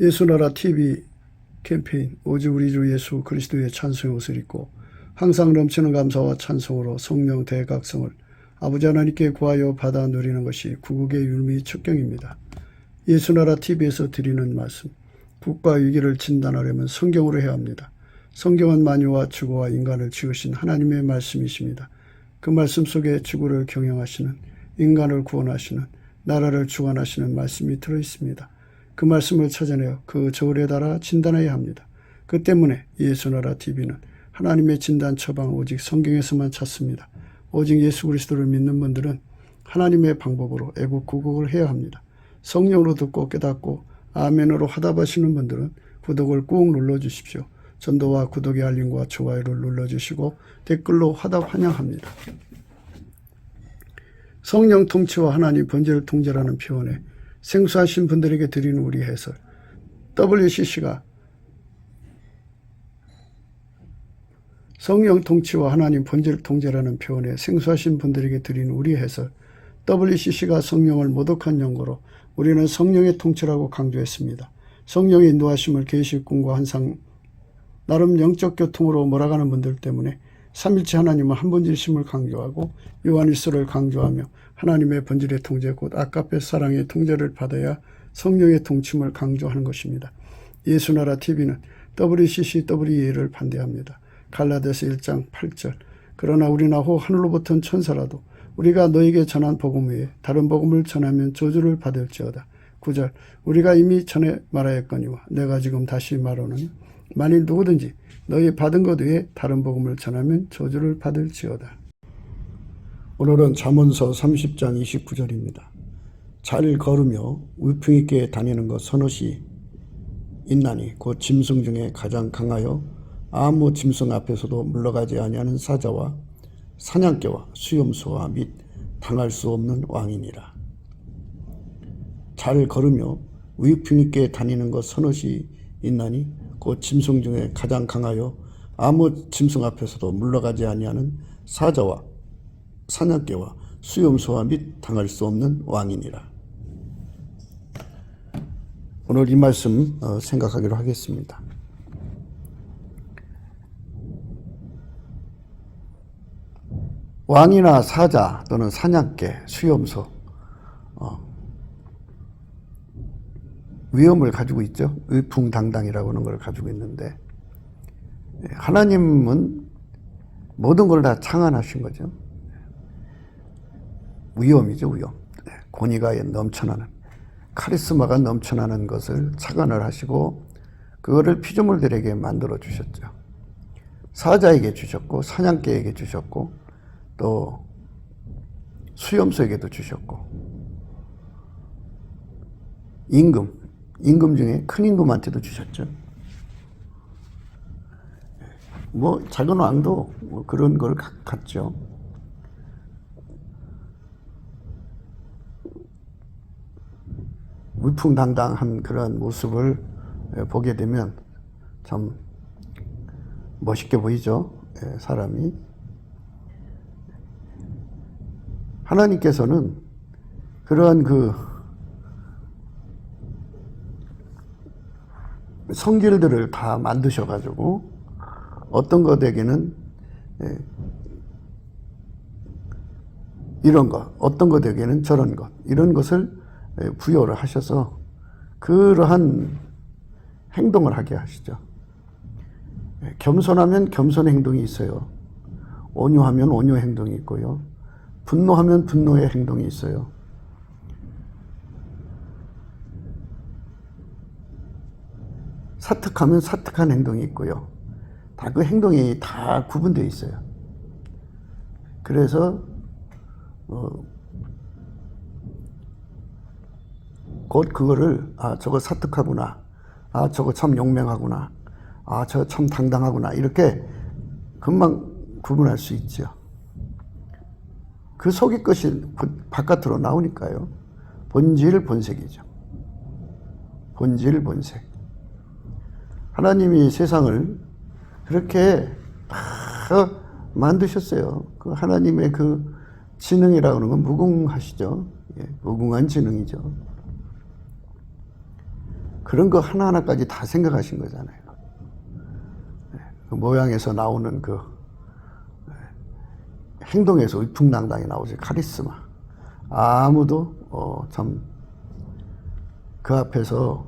예수나라 TV 캠페인 오직 우리 주 예수 그리스도의 찬송의 옷을 입고 항상 넘치는 감사와 찬송으로 성령 대각성을 아버지 하나님께 구하여 받아 누리는 것이 구국의 율미 척경입니다. 예수나라 TV에서 드리는 말씀, 국가 위기를 진단하려면 성경으로 해야 합니다. 성경은 만유와 주고와 인간을 지으신 하나님의 말씀이십니다. 그 말씀 속에 지구를 경영하시는, 인간을 구원하시는, 나라를 주관하시는 말씀이 들어있습니다. 그 말씀을 찾아내어 그 저울에 달아 진단해야 합니다. 그 때문에 예수나라 TV는 하나님의 진단 처방 오직 성경에서만 찾습니다. 오직 예수 그리스도를 믿는 분들은 하나님의 방법으로 애국 구국을 해야 합니다. 성령으로 듣고 깨닫고 아멘으로 화답하시는 분들은 구독을 꾹 눌러주십시오. 전도와 구독의 알림과 좋아요를 눌러주시고 댓글로 화답 환영합니다. 성령 통치와 하나님 번제를 통제라는 표현에 생소하신 분들에게 드리는 우리 해설, WCC가 성령 통치와 하나님 번제를 통제라는 표현에 생소하신 분들에게 드리는 우리 해설, WCC가 성령을 모독한 용어로 우리는 성령의 통치라고 강조했습니다. 성령의 인도하심을 계시 꿈과 환상, 나름 영적 교통으로 몰아가는 분들 때문에 삼일체 하나님은 한 분이심을 강조하고 요한일서를 강조하며 하나님의 본질의 통제 곧 아까페 사랑의 통제를 받아야 성령의 통침을 강조하는 것입니다. 예수나라 TV는 WCCWE를 반대합니다. 갈라디아서 1장 8절 그러나 우리나 호 하늘로부터 온 천사라도 우리가 너에게 전한 복음 외에 다른 복음을 전하면 저주를 받을지어다. 9절 우리가 이미 전에 말하였거니와 내가 지금 다시 말하노니 만일 누구든지 너희 받은 것 외에 다른 복음을 전하면 저주를 받을지어다. 오늘은 잠언서 30장 29절입니다. 잘 걸으며 위풍 있게 다니는 것 선옷이 있나니 곧 짐승 중에 가장 강하여 아무 짐승 앞에서도 물러가지 아니하는 사자와 사냥개와 수염소와 및 당할 수 없는 왕이니라. 잘 걸으며 위풍 있게 다니는 것 선옷이 있나니 곧 짐승 중에 가장 강하여 아무 짐승 앞에서도 물러가지 아니하는 사자와 사냥개와 수염소와 및 당할 수 없는 왕이니라. 오늘 이 말씀 생각하기로 하겠습니다. 왕이나 사자 또는 사냥개, 수염소 위엄을 가지고 있죠. 위풍당당이라고 하는 걸 가지고 있는데 하나님은 모든 걸 다 창안하신 거죠. 위엄이죠, 위엄. 권위가 넘쳐나는, 카리스마가 넘쳐나는 것을 착안을 하시고 그거를 피조물들에게 만들어 주셨죠. 사자에게 주셨고 사냥개에게 주셨고 또 수염소에게도 주셨고 임금 중에 큰 임금한테도 주셨죠. 뭐 작은 왕도 뭐 그런 걸 갖죠. 위풍당당한 그런 모습을 보게 되면 참 멋있게 보이죠. 사람이. 하나님께서는 그러한 그 성질들을 다 만드셔가지고 어떤 것에게는 이런 것, 어떤 것에게는 저런 것, 이런 것을 부여를 하셔서 그러한 행동을 하게 하시죠. 겸손하면 겸손 행동이 있어요. 온유하면 온유 행동이 있고요. 분노하면 분노의 행동이 있어요. 사특하면 사특한 행동이 있고요. 다 그 행동이 다 구분되어 있어요. 그래서 곧 그거를 저거 사특하구나, 저거 참 용맹하구나, 저거 참 당당하구나 이렇게 금방 구분할 수 있죠. 그 속의 것이 바깥으로 나오니까요. 본질 본색이죠. 본질 본색. 하나님이 세상을 그렇게 다 만드셨어요. 그 하나님의 그 지능이라고 하는 건 무궁하시죠. 무궁한 지능이죠. 그런 거 하나하나까지 다 생각하신 거잖아요. 그 모양에서 나오는 그 행동에서 위풍당당히 나오지 카리스마. 아무도 참 그 앞에서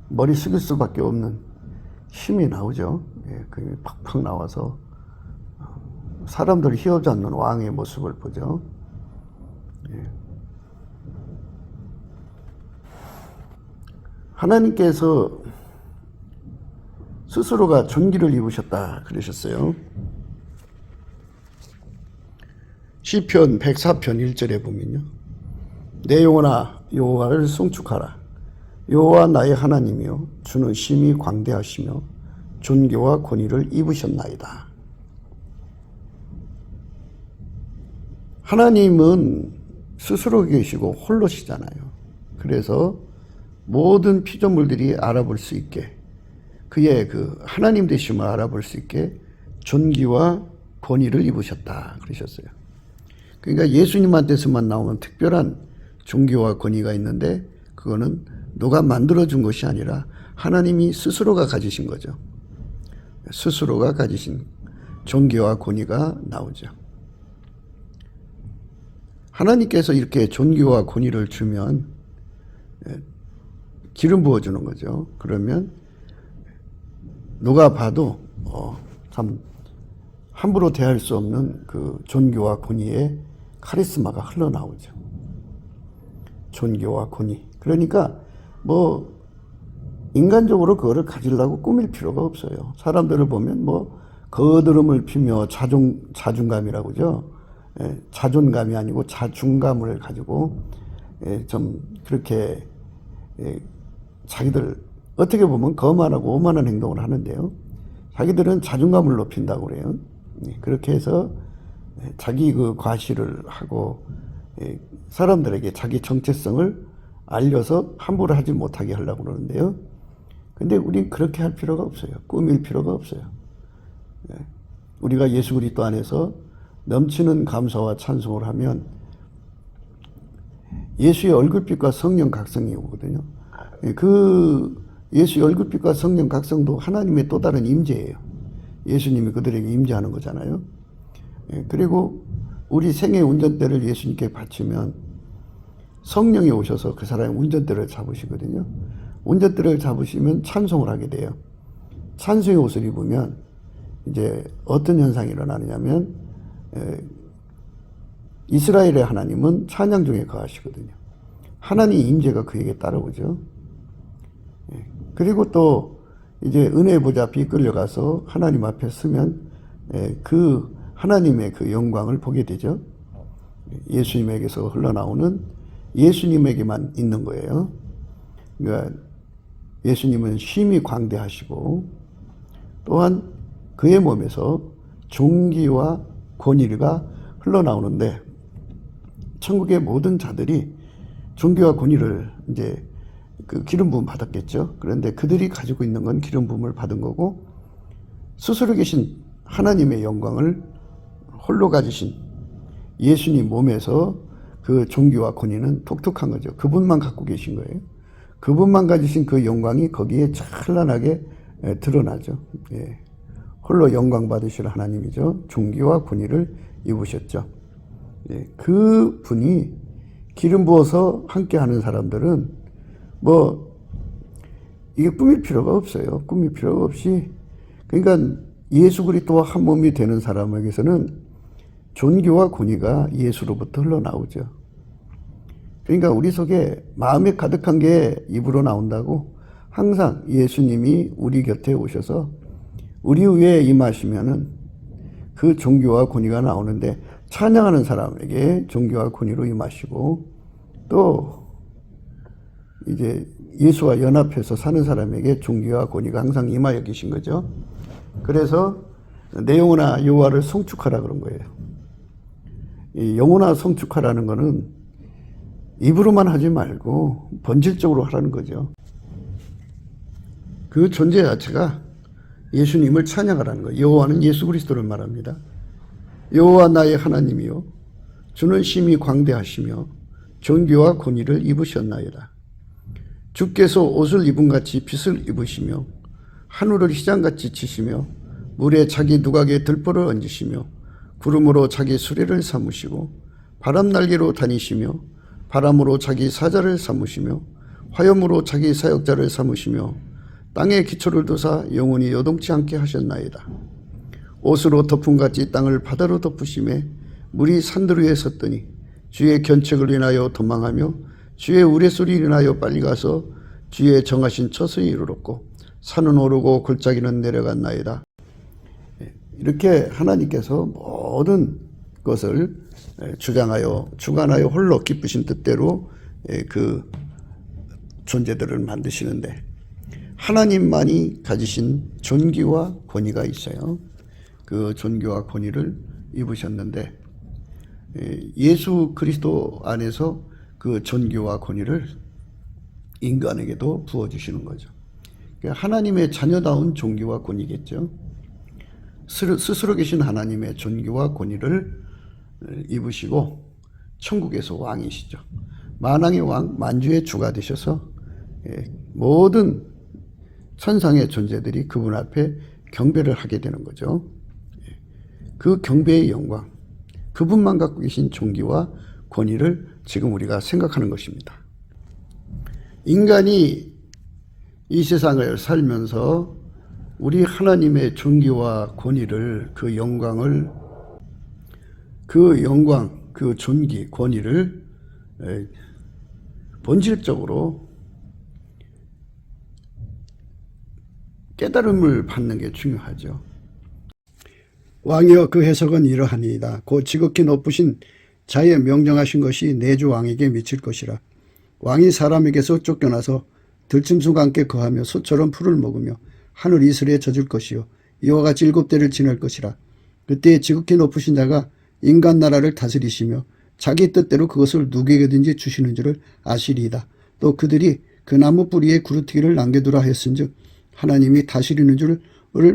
머리 숙일 수밖에 없는 힘이 나오죠. 예, 그 팍팍 나와서 사람들을 휘어잡는 왕의 모습을 보죠. 예. 하나님께서 스스로가 존귀를 입으셨다 그러셨어요. 시편 104편 1절에 보면요. 내 영혼아 여호와를 송축하라. 여호와 나의 하나님이요 주는 심히 광대하시며 존귀와 권위를 입으셨나이다. 하나님은 스스로 계시고 홀로시잖아요. 그래서 모든 피조물들이 알아볼 수 있게 그의 그 하나님 되심을 알아볼 수 있게 존귀와 권위를 입으셨다 그러셨어요. 그러니까 예수님한테서만 나오는 특별한 존귀와 권위가 있는데 그거는 누가 만들어준 것이 아니라 하나님이 스스로가 가지신 거죠. 스스로가 가지신 존귀와 권위가 나오죠. 하나님께서 이렇게 존귀와 권위를 주면 기름 부어주는 거죠. 그러면 누가 봐도 참 함부로 대할 수 없는 그 존귀와 권위의 카리스마가 흘러나오죠. 존귀와 권위. 그러니까 뭐 인간적으로 그거를 가지려고 꾸밀 필요가 없어요. 사람들을 보면 뭐 거드름을 피며 자중감이라고 그러죠. 자존감이 아니고 자중감을 가지고 좀 그렇게 자기들 어떻게 보면 거만하고 오만한 행동을 하는데요. 자기들은 자존감을 높인다고 그래요. 그렇게 해서 자기 그 과시를 하고 사람들에게 자기 정체성을 알려서 함부로 하지 못하게 하려고 그러는데요. 근데 우린 그렇게 할 필요가 없어요. 꾸밀 필요가 없어요. 우리가 예수 그리스도 안에서 넘치는 감사와 찬송을 하면 예수의 얼굴빛과 성령 각성이 오거든요. 그 예수의 얼굴빛과 성령 각성도 하나님의 또 다른 임재예요. 예수님이 그들에게 임재하는 거잖아요. 그리고 우리 생의 운전대를 예수님께 바치면 성령이 오셔서 그 사람의 운전대를 잡으시거든요. 운전대를 잡으시면 찬송을 하게 돼요. 찬송의 옷을 입으면 이제 어떤 현상이 일어나느냐면 이스라엘의 하나님은 찬양 중에 거하시거든요. 하나님의 임재가 그에게 따라오죠. 그리고 또 이제 은혜의 보좌 앞에 이끌려가서 하나님 앞에 서면 그 하나님의 그 영광을 보게 되죠. 예수님에게서 흘러나오는 예수님에게만 있는 거예요. 그러니까 예수님은 심히 광대하시고 또한 그의 몸에서 존귀와 권위가 흘러나오는데 천국의 모든 자들이 존귀와 권위를 이제 그 기름 부음 받았겠죠. 그런데 그들이 가지고 있는 건 기름 부음을 받은 거고 스스로 계신 하나님의 영광을 홀로 가지신 예수님 몸에서 그 존귀와 권위는 독특한 거죠. 그분만 갖고 계신 거예요. 그분만 가지신 그 영광이 거기에 찬란하게 드러나죠. 예. 홀로 영광 받으실 하나님이죠. 존귀와 권위를 입으셨죠. 예. 그 분이 기름 부어서 함께 하는 사람들은 뭐 이게 꾸밀 필요가 없어요. 꾸밀 필요가 없이 그러니까 예수 그리스도와 한 몸이 되는 사람에게서는 존귀와 권위가 예수로부터 흘러나오죠. 그러니까 우리 속에 마음에 가득한 게 입으로 나온다고 항상 예수님이 우리 곁에 오셔서 우리 위에 임하시면은 그 존귀와 권위가 나오는데 찬양하는 사람에게 존귀와 권위로 임하시고 또 이제 예수와 연합해서 사는 사람에게 존귀와 권위가 항상 임하여 계신 거죠. 그래서 내 영혼아 여호와를 송축하라 그런 거예요. 이 영혼아 송축하라는 거는 입으로만 하지 말고 본질적으로 하라는 거죠. 그 존재 자체가 예수님을 찬양하라는 거예요. 여호와는 예수 그리스도를 말합니다. 여호와 나의 하나님이요 주는 심히 광대하시며 존귀와 권위를 입으셨나이다. 주께서 옷을 입은 같이 빛을 입으시며 하늘을 휘장같이 치시며 물에 자기 누각에 들보를 얹으시며 구름으로 자기 수레를 삼으시고 바람 날개로 다니시며 바람으로 자기 사자를 삼으시며 화염으로 자기 사역자를 삼으시며 땅에 기초를 두사 영원히 요동치 않게 하셨나이다. 옷으로 덮음같이 땅을 바다로 덮으심에 물이 산들 위에 섰더니 주의 견책을 인하여 도망하며 주의 우레소리를 인하여 빨리 가서 주의 정하신 처소에 이르렀고 산은 오르고 골짜기는 내려갔나이다. 이렇게 하나님께서 모든 것을 주관하여 홀로 기쁘신 뜻대로 그 존재들을 만드시는데 하나님만이 가지신 존귀와 권위가 있어요. 그 존귀와 권위를 입으셨는데 예수 그리스도 안에서 그 존귀와 권위를 인간에게도 부어주시는 거죠. 하나님의 자녀다운 존귀와 권위겠죠. 스스로 계신 하나님의 존귀와 권위를 입으시고 천국에서 왕이시죠. 만왕의 왕, 만주의 주가 되셔서 모든 천상의 존재들이 그분 앞에 경배를 하게 되는 거죠. 그 경배의 영광, 그분만 갖고 계신 존귀와 권위를 지금 우리가 생각하는 것입니다. 인간이 이 세상을 살면서 우리 하나님의 존귀와 권위를, 그 영광, 그 존귀, 권위를 본질적으로 깨달음을 받는 게 중요하죠. 왕이여 그 해석은 이러하니이다. 곧 지극히 높으신 자의 명령하신 것이 내주 왕에게 미칠 것이라. 왕이 사람에게서 쫓겨나서 들짐승과 함께 거하며 소처럼 풀을 먹으며 하늘 이슬에 젖을 것이요 이와 같이 7대를 지낼 것이라. 그때 지극히 높으신 자가 인간 나라를 다스리시며 자기 뜻대로 그것을 누구에게든지 주시는 줄을 아시리이다. 또 그들이 그 나무 뿌리에 구루티기를 남겨두라 하였은즉 하나님이 다스리는 줄을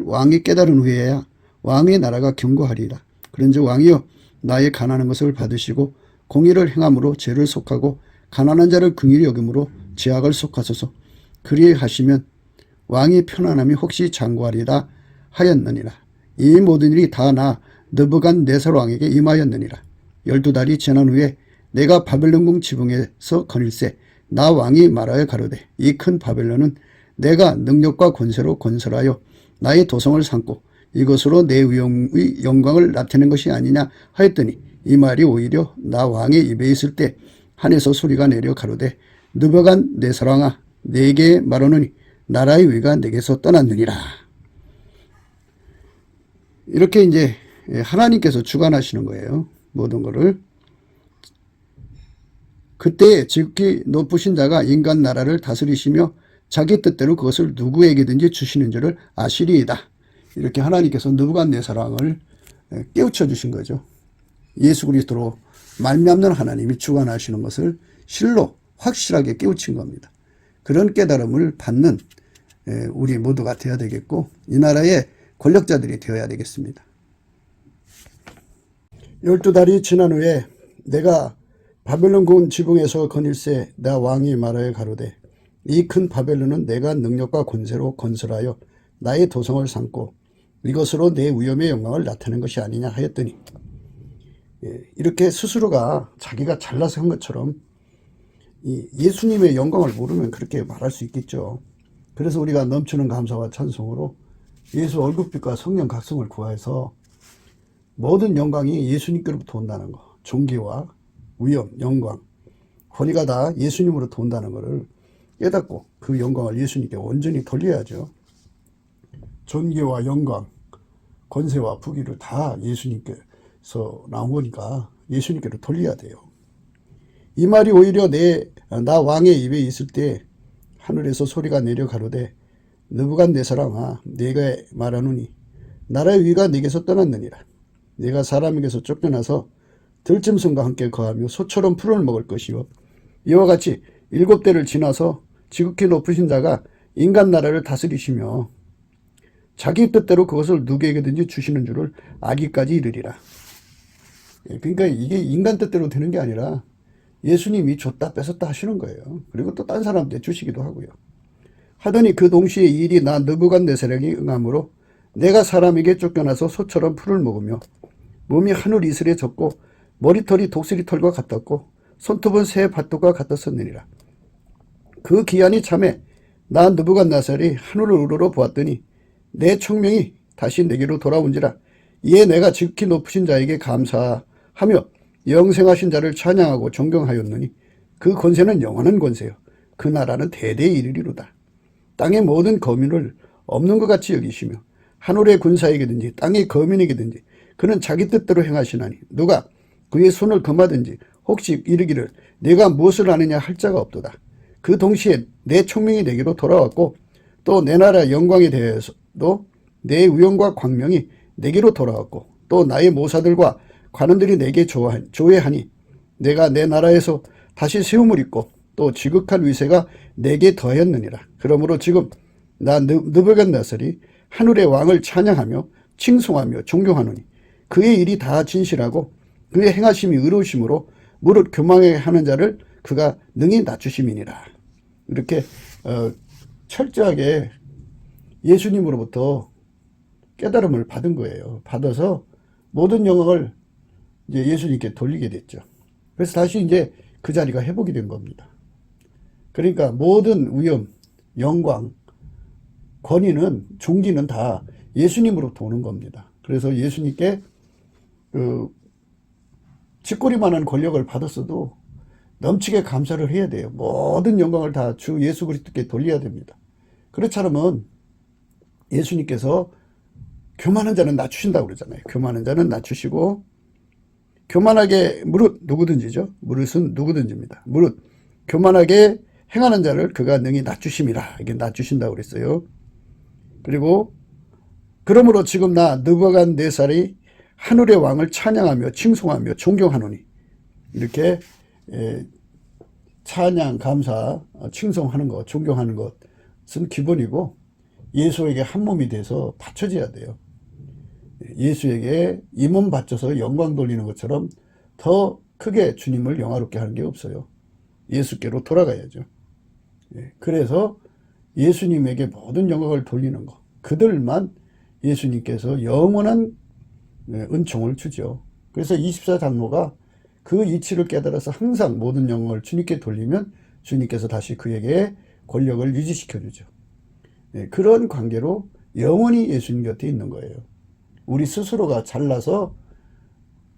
왕이 깨달은 후에야 왕의 나라가 견고하리이다. 그런즉 왕이여 나의 가난한 것을 받으시고 공의를 행함으로 죄를 속하고 가난한 자를 긍휼히 여김으로 죄악을 속하소서. 그리하시면 왕이 편안함이 혹시 장구하리다 하였느니라. 이 모든 일이 다 나 느부갓네살 왕에게 임하였느니라. 12달이 지난 후에 내가 바벨론궁 지붕에서 거닐세 나 왕이 말하여 가로되 이 큰 바벨론은 내가 능력과 권세로 건설하여 나의 도성을 삼고 이것으로 내 위엄의 영광을 나타낸 것이 아니냐 하였더니 이 말이 오히려 나 왕의 입에 있을 때 하늘에서 소리가 내려 가로되 느부갓네살 왕아 내게 말하노니 나라의 위가 내게서 떠났느니라. 이렇게 이제 하나님께서 주관하시는 거예요. 모든 것을. 그때 지극히 높으신 자가 인간 나라를 다스리시며 자기 뜻대로 그것을 누구에게든지 주시는 줄을 아시리이다. 이렇게 하나님께서 느부갓네살 왕을 깨우쳐 주신 거죠. 예수 그리스도로 말미암는 하나님이 주관하시는 것을 실로 확실하게 깨우친 겁니다. 그런 깨달음을 받는 우리 모두가 되어야 되겠고 이 나라의 권력자들이 되어야 되겠습니다. 12달이 지난 후에 내가 바벨론궁 지붕에서 거닐세 나 왕이 말하여 가로되 이 큰 바벨론은 내가 능력과 권세로 건설하여 나의 도성을 삼고 이것으로 내 위엄의 영광을 나타낸 것이 아니냐 하였더니 이렇게 스스로가 자기가 잘나서 한 것처럼 예수님의 영광을 모르면 그렇게 말할 수 있겠죠. 그래서 우리가 넘치는 감사와 찬송으로 예수 얼굴빛과 성령 각성을 구하여서 모든 영광이 예수님께로부터 온다는 거, 존귀와 위엄, 영광, 권위가 다 예수님으로부터 온다는 것을 깨닫고 그 영광을 예수님께 온전히 돌려야죠. 존귀와 영광, 권세와 부귀를 다 예수님께서 나온 거니까 예수님께로 돌려야 돼요. 이 말이 오히려 나 왕의 입에 있을 때 하늘에서 소리가 내려 가로되 느부갓네살 왕아 내가 말하노니 나라의 위가 내게서 떠났느니라. 내가 사람에게서 쫓겨나서 들짐승과 함께 거하며 소처럼 풀을 먹을 것이요 이와 같이 7대를 지나서 지극히 높으신 자가 인간 나라를 다스리시며 자기 뜻대로 그것을 누구에게든지 주시는 줄을 아기까지 이르리라. 그러니까 이게 인간 뜻대로 되는 게 아니라 예수님이 줬다 뺏었다 하시는 거예요. 그리고 또 딴 사람한테 주시기도 하고요. 하더니 그 동시에 이 일이 나 느부갓네살에게 응함으로 내가 사람에게 쫓겨나서 소처럼 풀을 먹으며 몸이 하늘 이슬에 젖고 머리털이 독수리 털과 같았고 손톱은 새 밭독과 같았었느니라. 그 기한이 참에 나 느부갓네살이 하늘을 우러러 보았더니 내 총명이 다시 내게로 돌아온지라. 이에 내가 지극히 높으신 자에게 감사하며 영생하신 자를 찬양하고 존경하였느니 그 권세는 영원한 권세요 그 나라는 대대에 이르리로다. 땅의 모든 거민을 없는 것 같이 여기시며 하늘의 군사에게든지 땅의 거민에게든지 그는 자기 뜻대로 행하시나니 누가 그의 손을 금하든지 혹시 이르기를 내가 무엇을 아느냐 할 자가 없도다. 그 동시에 내 총명이 내게로 돌아왔고 또 내 나라 영광에 대해서도 내 위엄과 광명이 내게로 돌아왔고 또 나의 모사들과 관원들이 내게 조회하니 내가 내 나라에서 다시 세움을 입고 또 지극한 위세가 내게 더하였느니라. 그러므로 지금 나 느부갓네살이 하늘의 왕을 찬양하며 칭송하며 존경하노니 그의 일이 다 진실하고 그의 행하심이 의로우심으로 무릇 교만하게 하는 자를 그가 능히 낮추심이니라. 이렇게 철저하게 예수님으로부터 깨달음을 받은 거예요. 받아서 모든 영광을 이제 예수님께 돌리게 됐죠. 그래서 다시 이제 그 자리가 회복이 된 겁니다. 그러니까 모든 위엄, 영광, 권위는 존귀는 다 예수님으로부터 오는 겁니다. 그래서 예수님께 쥐꼬리만한 권력을 받았어도 넘치게 감사를 해야 돼요. 모든 영광을 다 주 예수 그리스도께 돌려야 됩니다. 그렇지 않으면 예수님께서 교만한 자는 낮추신다고 그러잖아요. 교만한 자는 낮추시고 교만하게 무릇 누구든지죠. 무릇은 누구든지입니다. 무릇 교만하게 행하는 자를 그가 능히 낮추심이라. 이게 낮추신다고 그랬어요. 그리고 그러므로 지금 나 느부갓네살이 하늘의 왕을 찬양하며 칭송하며 존경하노니 이렇게 찬양, 감사, 칭송하는 것, 존경하는 것은 기본이고 예수에게 한 몸이 돼서 바쳐져야 돼요. 예수에게 이 몸 바쳐서 영광 돌리는 것처럼 더 크게 주님을 영화롭게 하는 게 없어요. 예수께로 돌아가야죠. 그래서 예수님에게 모든 영광을 돌리는 것, 그들만 예수님께서 영원한 은총을 주죠. 그래서 24장로가 그 이치를 깨달아서 항상 모든 영광을 주님께 돌리면 주님께서 다시 그에게 권력을 유지시켜 주죠. 그런 관계로 영원히 예수님 곁에 있는 거예요. 우리 스스로가 잘나서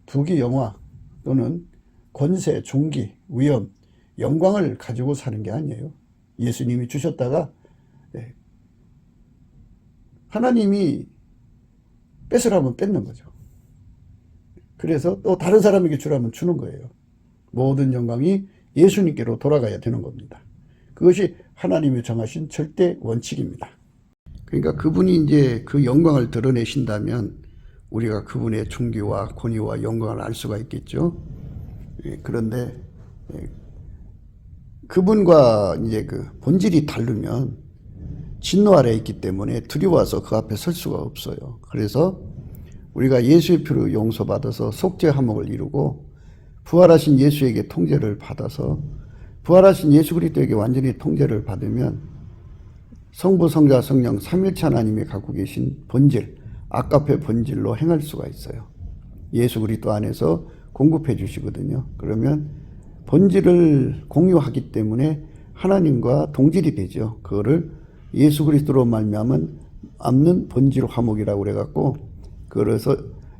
부귀 영화 또는 권세, 존귀, 위엄, 영광을 가지고 사는 게 아니에요. 예수님이 주셨다가 하나님이 뺏으라면 뺏는 거죠. 그래서 또 다른 사람에게 주라면 주는 거예요. 모든 영광이 예수님께로 돌아가야 되는 겁니다. 그것이 하나님이 정하신 절대 원칙입니다. 그러니까 그분이 이제 그 영광을 드러내신다면 우리가 그분의 존귀와 권위와 영광을 알 수가 있겠죠. 그런데 그분과 이제 그 본질이 다르면 진노 아래에 있기 때문에 두려워서 그 앞에 설 수가 없어요. 그래서 우리가 예수의 피로 용서받아서 속죄 화목을 이루고 부활하신 예수에게 통제를 받아서 부활하신 예수 그리스도에게 완전히 통제를 받으면 성부, 성자, 성령 삼일체 하나님이 갖고 계신 본질, 아까페 본질로 행할 수가 있어요. 예수 그리스도 안에서 공급해 주시거든요. 그러면 본질을 공유하기 때문에 하나님과 동질이 되죠. 그거를 예수 그리스도로 말미암는 본질 화목이라고 그래갖고 그래서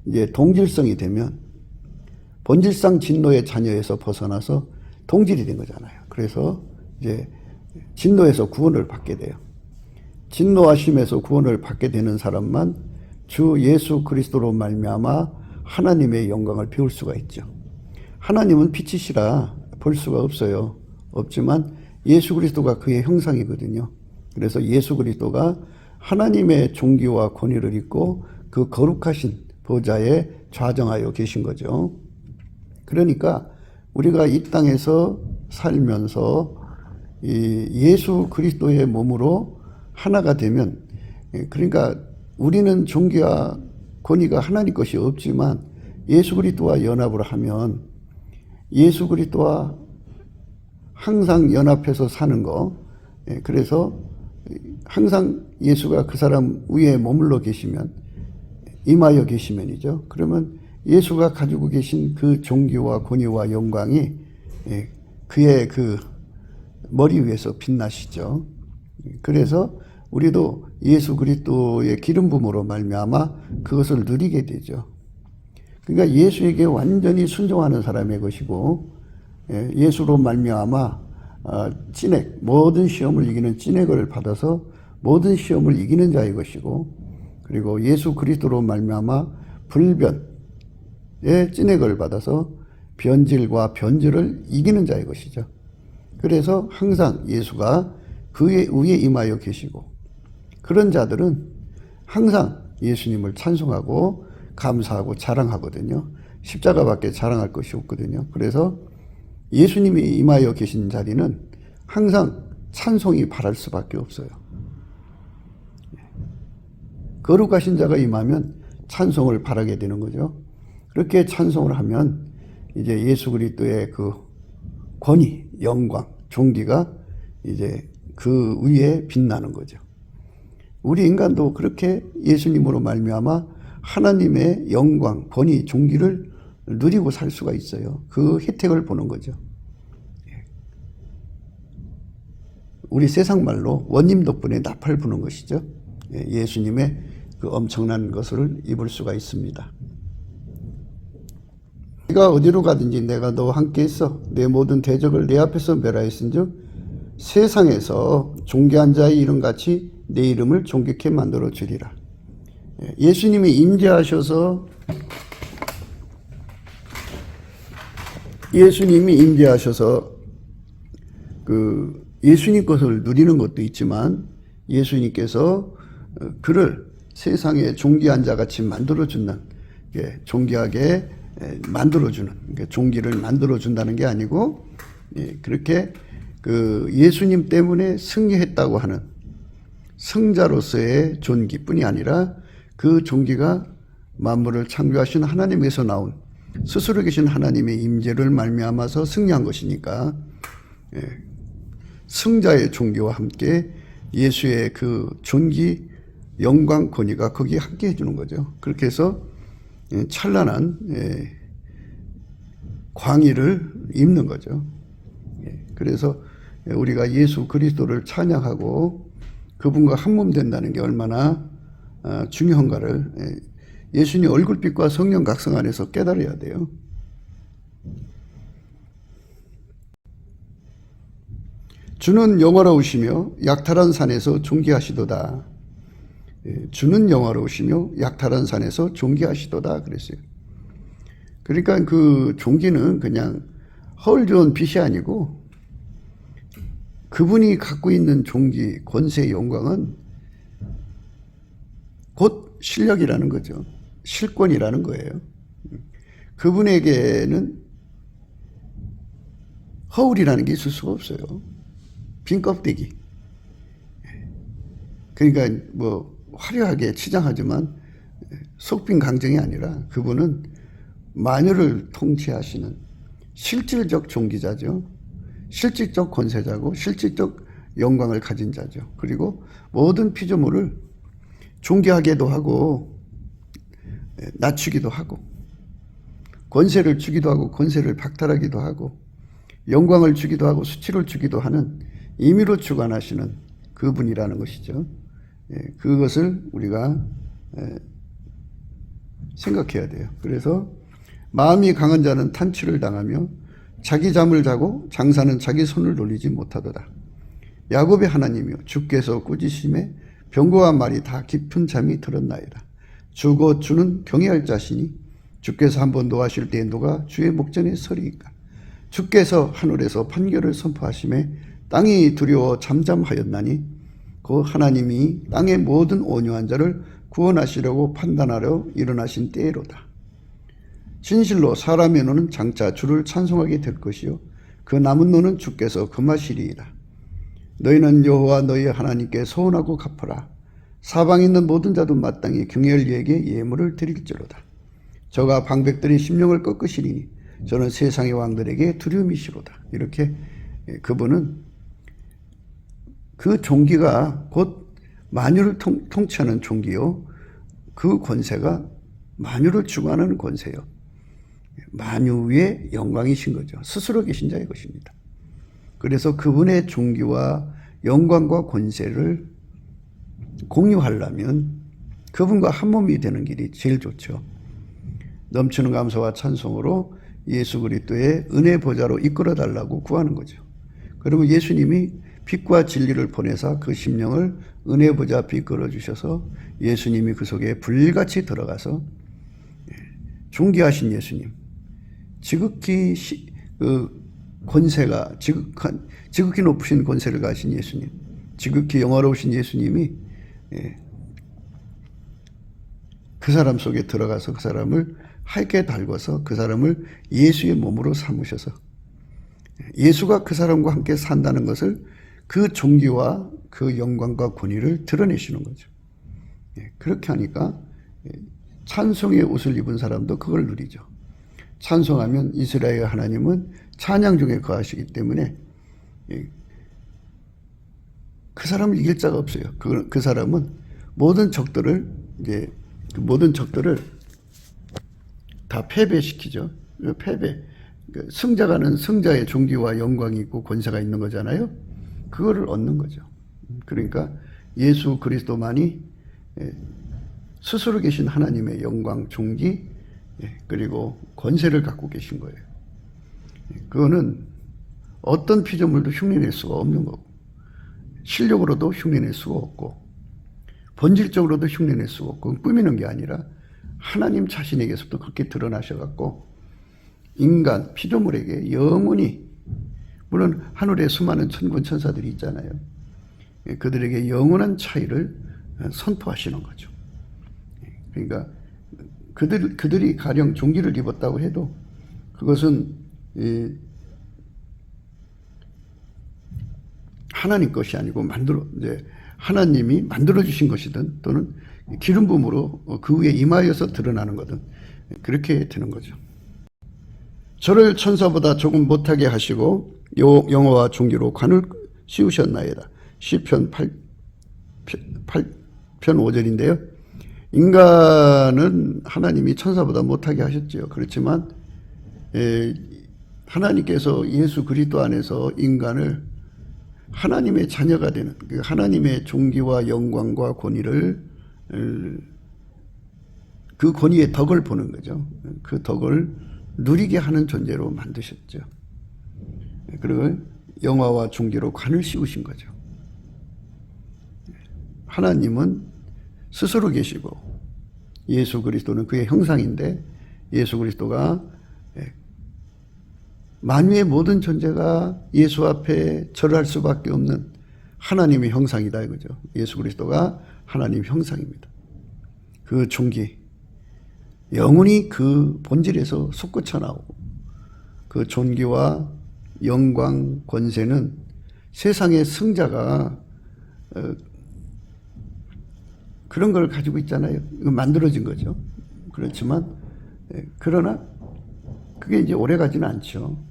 이제 동질성이 되면 본질상 진노의 자녀에서 벗어나서 동질이 된 거잖아요. 그래서 이제 진노에서 구원을 받게 돼요. 진노하심에서 구원을 받게 되는 사람만 주 예수 그리스도로 말미암아 하나님의 영광을 배울 수가 있죠. 하나님은 빛이시라 볼 수가 없어요. 없지만 예수 그리스도가 그의 형상이거든요. 그래서 예수 그리스도가 하나님의 존귀와 권위를 입고 그 거룩하신 보좌에 좌정하여 계신 거죠. 그러니까 우리가 이 땅에서 살면서 이 예수 그리스도의 몸으로 하나가 되면, 그러니까 우리는 존귀와 권위가 하나님 것이 없지만 예수 그리스도와 연합을 하면 예수 그리스도와 항상 연합해서 사는 거. 그래서 항상 예수가 그 사람 위에 머물러 계시면, 임하여 계시면이죠. 그러면 예수가 가지고 계신 그 존귀와 권위와 영광이 그의 그 머리 위에서 빛나시죠. 그래서 우리도 예수 그리스도의 기름 부음으로 말미암아 그것을 누리게 되죠. 그러니까 예수에게 완전히 순종하는 사람의 것이고, 예수로 말미암아 찐액, 모든 시험을 이기는 찐액을 받아서 모든 시험을 이기는 자의 것이고, 그리고 예수 그리스도로 말미암아 불변의 찐액을 받아서 변질과 변질을 이기는 자의 것이죠. 그래서 항상 예수가 그의 위에 임하여 계시고, 그런 자들은 항상 예수님을 찬송하고 감사하고 자랑하거든요. 십자가밖에 자랑할 것이 없거든요. 그래서 예수님이 임하여 계신 자리는 항상 찬송이 바랄 수밖에 없어요. 거룩하신 자가 임하면 찬송을 바라게 되는 거죠. 그렇게 찬송을 하면 이제 예수 그리스도의 그 권위, 영광, 존귀가 이제 그 위에 빛나는 거죠. 우리 인간도 그렇게 예수님으로 말미암아 하나님의 영광, 권위, 존귀를 누리고 살 수가 있어요. 그 혜택을 보는 거죠. 우리 세상 말로 원님 덕분에 나팔 부는 것이죠. 예수님의 그 엄청난 것을 입을 수가 있습니다. 네가 어디로 가든지 내가 너와 함께 있어 내 모든 대적을 내 앞에서 멸하였은즉 세상에서 존귀한 자의 이름같이 내 이름을 존귀케 만들어 주리라. 예수님이 임재하셔서 그 예수님 것을 누리는 것도 있지만, 예수님께서 그를 세상의 존귀한 자같이 만들어주는, 존귀하게 만들어주는, 존귀를 만들어준다는 게 아니고, 그렇게 그 예수님 때문에 승리했다고 하는 승자로서의 존귀뿐이 아니라 그 존귀가 만물을 창조하신 하나님에서 나온 스스로 계신 하나님의 임재를 말미암아서 승리한 것이니까, 승자의 존귀와 함께 예수의 그 존귀, 영광, 권위가 거기에 함께 해주는 거죠. 그렇게 해서 찬란한 광의를 입는 거죠. 그래서 우리가 예수 그리스도를 찬양하고 그분과 한몸 된다는 게 얼마나 중요한가를 예수님 얼굴빛과 성령 각성 안에서 깨달아야 돼요. 주는 영화로우시며 약탈한 산에서 존귀하시도다. 주는 영화로우시며 약탈한 산에서 존귀하시도다 그랬어요. 그러니까 그 존귀는 그냥 허울 좋은 빛이 아니고 그분이 갖고 있는 존귀, 권세, 영광은 곧 실력이라는 거죠. 실권이라는 거예요. 그분에게는 허울이라는 게 있을 수가 없어요. 빈 껍데기. 그러니까 뭐 화려하게 치장하지만 속빈 강정이 아니라 그분은 만유를 통치하시는 실질적 존귀자죠. 실질적 권세자고 실질적 영광을 가진 자죠. 그리고 모든 피조물을 존귀하게도 하고 낮추기도 하고 권세를 주기도 하고 권세를 박탈하기도 하고 영광을 주기도 하고 수치를 주기도 하는 임의로 주관하시는 그분이라는 것이죠. 그것을 우리가 생각해야 돼요. 그래서 마음이 강한 자는 탄치를 당하며 자기 잠을 자고 장사는 자기 손을 놀리지 못하도다. 야곱의 하나님이여 주께서 꾸짖으심에 병거와 말이 다 깊은 잠이 들었나이다. 주고 주는 경외할 자시니 주께서 한번 노하실 때에 누가 주의 목전에 서리이까. 주께서 하늘에서 판결을 선포하심에 땅이 두려워 잠잠하였나니 그 하나님이 땅의 모든 온유한 자를 구원하시려고 판단하려 일어나신 때로다. 진실로 사람의 노는 장차 주를 찬송하게 될 것이요 그 남은 노는 주께서 금하시리이다. 너희는 여호와 너희 하나님께 소원하고 갚으라. 사방에 있는 모든 자도 마땅히 경외할 이에게 예물을 드릴지로다. 저가 방백들의 심령을 꺾으시리니 저는 세상의 왕들에게 두려움이시로다. 이렇게 그분은 그 종기가 곧 만유를 통치하는 종기요. 그 권세가 만유를 주관하는 권세요. 만유의 영광이신 거죠. 스스로 계신 자의 것입니다. 그래서 그분의 종기와 영광과 권세를 공유하려면 그분과 한 몸이 되는 길이 제일 좋죠. 넘치는 감사와 찬송으로 예수 그리스도의 은혜 보좌로 이끌어 달라고 구하는 거죠. 그러면 예수님이 빛과 진리를 보내사 그 심령을 은혜 보좌 앞에 이끌어 주셔서 예수님이 그 속에 불같이 들어가서 존귀하신 예수님, 지극히 권세가 지극히 높으신 권세를 가진 예수님, 지극히 영화로우신 예수님이 그 사람 속에 들어가서 그 사람을 하얗게 달궈서 그 사람을 예수의 몸으로 삼으셔서 예수가 그 사람과 함께 산다는 것을 그 존귀와 그 영광과 권위를 드러내시는 거죠. 그렇게 하니까 찬송의 옷을 입은 사람도 그걸 누리죠. 찬송하면 이스라엘 하나님은 찬양 중에 거하시기 때문에 그 사람을 이길 자가 없어요. 그 사람은 모든 적들을 다 패배시키죠. 패배. 승자가는 승자의 존귀와 영광이 있고 권세가 있는 거잖아요. 그거를 얻는 거죠. 그러니까 예수 그리스도만이 스스로 계신 하나님의 영광, 존귀, 그리고 권세를 갖고 계신 거예요. 그거는 어떤 피조물도 흉내낼 수가 없는 거고, 실력으로도 흉내낼 수가 없고, 본질적으로도 흉내낼 수가 없고, 꾸미는 게 아니라 하나님 자신에게서도 그렇게 드러나셔갖고 인간, 피조물에게 영원히, 물론 하늘에 수많은 천군 천사들이 있잖아요. 그들에게 영원한 차이를 선포하시는 거죠. 그러니까 그들이 가령 종기를 입었다고 해도 그것은 하나님 것이 아니고 하나님이 만들어 주신 것이든 또는 기름 부음으로 그 위에 임하여서 드러나는 거든 그렇게 되는 거죠. 저를 천사보다 조금 못하게 하시고 영어와 종기로 관을 씌우셨나이다. 시편 8편 5절인데요. 인간은 하나님이 천사보다 못하게 하셨죠. 그렇지만 하나님께서 예수 그리스도 안에서 인간을 하나님의 자녀가 되는 하나님의 존귀와 영광과 권위를 그 권위의 덕을 보는 거죠. 그 덕을 누리게 하는 존재로 만드셨죠. 그리고 영화와 존귀로 관을 씌우신 거죠. 하나님은 스스로 계시고 예수 그리스도는 그의 형상인데 예수 그리스도가 만유의 모든 존재가 예수 앞에 절할 수밖에 없는 하나님의 형상이다 이거죠. 예수 그리스도가 하나님 형상입니다. 그 존귀, 영원히 그 본질에서 솟구쳐 나오고 그 존귀와 영광, 권세는 세상의 승자가 그런 걸 가지고 있잖아요. 이거 만들어진 거죠. 그렇지만 그러나 그게 이제 오래 가지는 않죠.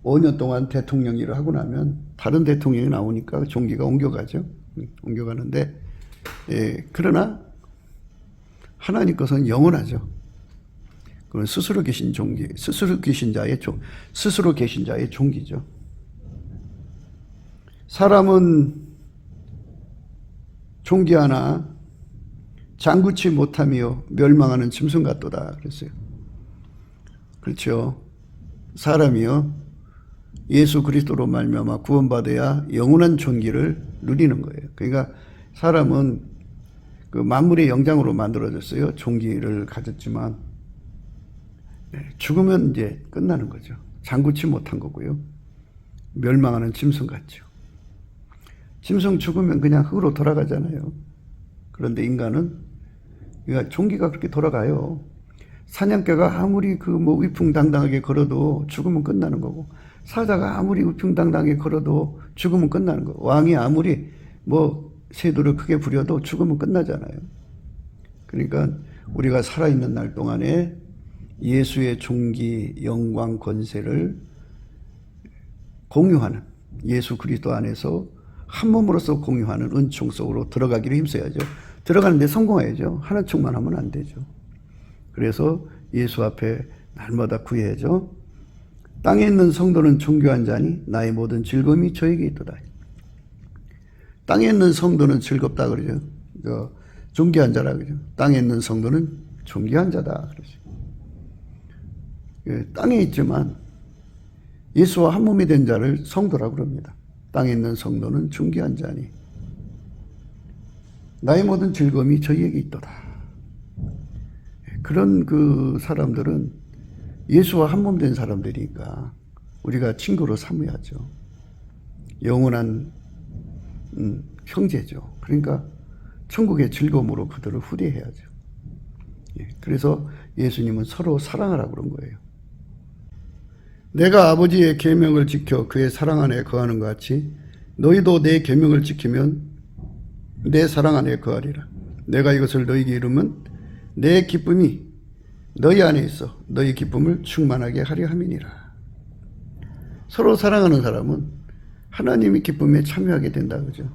5년 동안 대통령 일을 하고 나면 다른 대통령이 나오니까 종기가 옮겨가죠. 옮겨가는데 그러나 하나님 것은 영원하죠. 그건 스스로 계신 종기, 스스로 계신 자의 종기죠. 사람은 존귀하나 장구치 못하며 멸망하는 짐승 같도다 그랬어요. 그렇죠. 사람이요 예수 그리스도로 말미암아 구원받아야 영원한 존귀를 누리는 거예요. 그러니까 사람은 그 만물의 영장으로 만들어졌어요. 존귀를 가졌지만 죽으면 이제 끝나는 거죠. 장구치 못한 거고요. 멸망하는 짐승 같죠. 짐승 죽으면 그냥 흙으로 돌아가잖아요. 그런데 인간은 그러니까 종기가 그렇게 돌아가요. 사냥개가 아무리 위풍당당하게 걸어도 죽으면 끝나는 거고, 사자가 아무리 위풍당당하게 걸어도 죽으면 끝나는 거고, 왕이 아무리 세도를 크게 부려도 죽으면 끝나잖아요. 그러니까 우리가 살아있는 날 동안에 예수의 존귀, 영광, 권세를 공유하는, 예수 그리스도 안에서 한 몸으로서 공유하는 은총 속으로 들어가기를 힘써야죠. 들어가는데 성공해야죠. 하는 척만 하면 안 되죠. 그래서 예수 앞에 날마다 구해야죠. 땅에 있는 성도는 존귀한 자니 나의 모든 즐거움이 저에게 있도다. 땅에 있는 성도는 즐겁다 그러죠. 존귀한 자라 그러죠. 땅에 있는 성도는 존귀한 자다 그러죠. 땅에 있지만 예수와 한 몸이 된 자를 성도라고 그럽니다. 땅에 있는 성도는 존귀한 자니 나의 모든 즐거움이 저희에게 있도다. 그런 그 사람들은 예수와 한 몸 된 사람들이니까 우리가 친구로 삼아야죠. 영원한 형제죠. 그러니까 천국의 즐거움으로 그들을 후대해야죠. 그래서 예수님은 서로 사랑하라고 그런 거예요. 내가 아버지의 계명을 지켜 그의 사랑 안에 거하는 것 같이 너희도 내 계명을 지키면 내 사랑 안에 거하리라. 내가 이것을 너희에게 이루면 내 기쁨이 너희 안에 있어 너희 기쁨을 충만하게 하려 함이니라. 서로 사랑하는 사람은 하나님의 기쁨에 참여하게 된다 그러죠.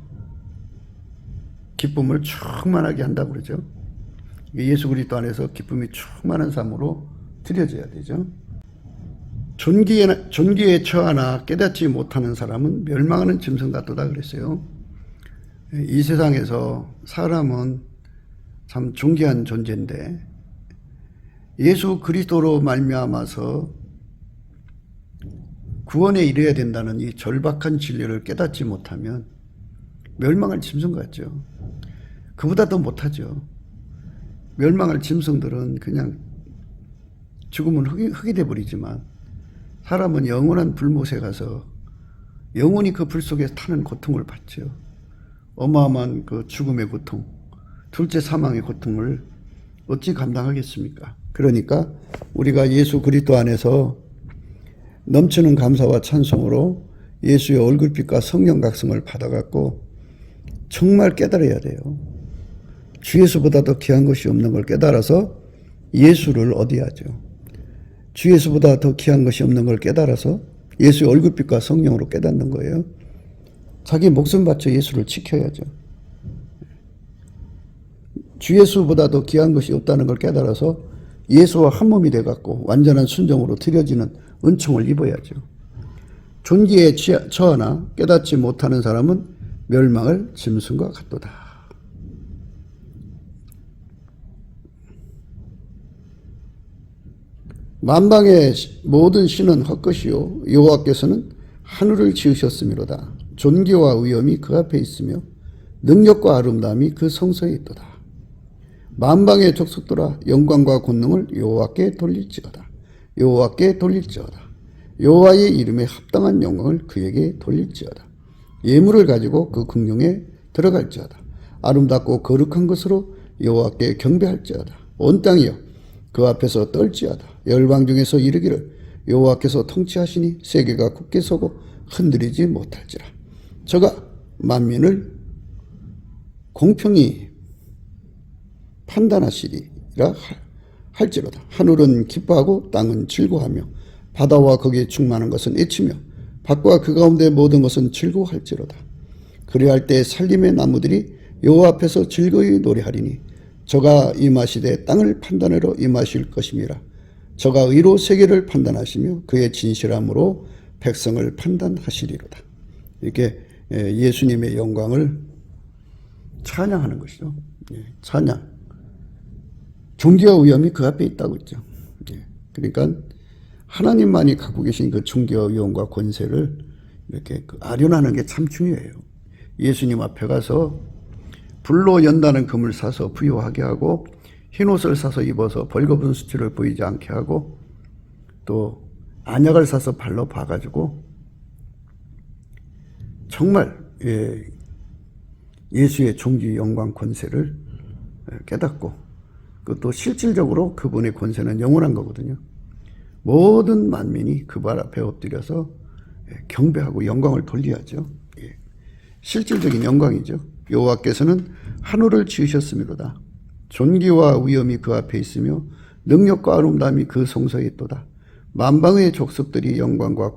기쁨을 충만하게 한다고 그러죠. 예수 그리스도 안에서 기쁨이 충만한 삶으로 드려져야 되죠. 존귀에 처하나 깨닫지 못하는 사람은 멸망하는 짐승 같도다 그랬어요. 이 세상에서 사람은 참 존귀한 존재인데 예수 그리스도로 말미암아서 구원에 이르러야 된다는 이 절박한 진리를 깨닫지 못하면 멸망할 짐승 같죠. 그보다 더 못하죠. 멸망할 짐승들은 그냥 죽으면 흙이 돼버리지만 사람은 영원한 불못에 가서 영원히 그 불 속에 타는 고통을 받죠. 어마어마한 그 죽음의 고통, 둘째 사망의 고통을 어찌 감당하겠습니까? 그러니까 우리가 예수 그리스도 안에서 넘치는 감사와 찬송으로 예수의 얼굴빛과 성령 각성을 받아갖고 정말 깨달아야 돼요. 주 예수보다 더 귀한 것이 없는 걸 깨달아서 예수를 얻어야죠. 주 예수보다 더 귀한 것이 없는 걸 깨달아서 예수의 얼굴빛과 성령으로 깨닫는 거예요. 자기 목숨 바쳐 예수를 지켜야죠. 주 예수보다 더 귀한 것이 없다는 걸 깨달아서 예수와 한 몸이 돼갖고 완전한 순종으로 드려지는 은총을 입어야죠. 존귀에 처하나 깨닫지 못하는 사람은 멸망을 짐승과 같도다. 만방의 모든 신은 헛것이요 여호와께서는 하늘을 지으셨음이로다. 존귀와 위엄이 그 앞에 있으며 능력과 아름다움이 그 성소에 있도다. 만방의 족속들아 영광과 권능을 여호와께 돌릴지어다. 여호와께 돌릴지어다. 여호와의 이름에 합당한 영광을 그에게 돌릴지어다. 예물을 가지고 그 궁룡에 들어갈지어다. 아름답고 거룩한 것으로 여호와께 경배할지어다. 온 땅이여 그 앞에서 떨지어다. 열방 중에서 이르기를 여호와께서 통치하시니 세계가 굳게 서고 흔들리지 못할지라. 저가 만민을 공평히 판단하시리라 할지로다. 하늘은 기뻐하고 땅은 즐거워하며 바다와 거기에 충만한 것은 애치며 밭과 그 가운데 모든 것은 즐거워할지로다. 그리할 때 살림의 나무들이 여호와 앞에서 즐거이 노래하리니 저가 임하시되 땅을 판단하러 임하실 것임이라. 저가 의로 세계를 판단하시며 그의 진실함으로 백성을 판단하시리로다. 이렇게 예수님의 영광을 찬양하는 것이죠. 찬양. 존귀와 위엄이 그 앞에 있다고 했죠. 그러니까 하나님만이 갖고 계신 그 존귀와 위엄과 권세를 이렇게 아련하는 게 참 중요해요. 예수님 앞에 가서 불로 연다는 금을 사서 부유하게 하고 흰옷을 사서 입어서 벌거벗은 수치를 보이지 않게 하고 또 안약을 사서 발로 봐가지고 정말 예수의 존귀 영광 권세를 깨닫고 그것도 실질적으로 그분의 권세는 영원한 거거든요. 모든 만민이 그 발 앞에 엎드려서 경배하고 영광을 돌려야죠. 실질적인 영광이죠. 여호와께서는 하늘을 지으셨음이로다. 존귀와 위엄이 그 앞에 있으며 능력과 아름다움이 그 성소에 있도다. 만방의 족속들이 영광과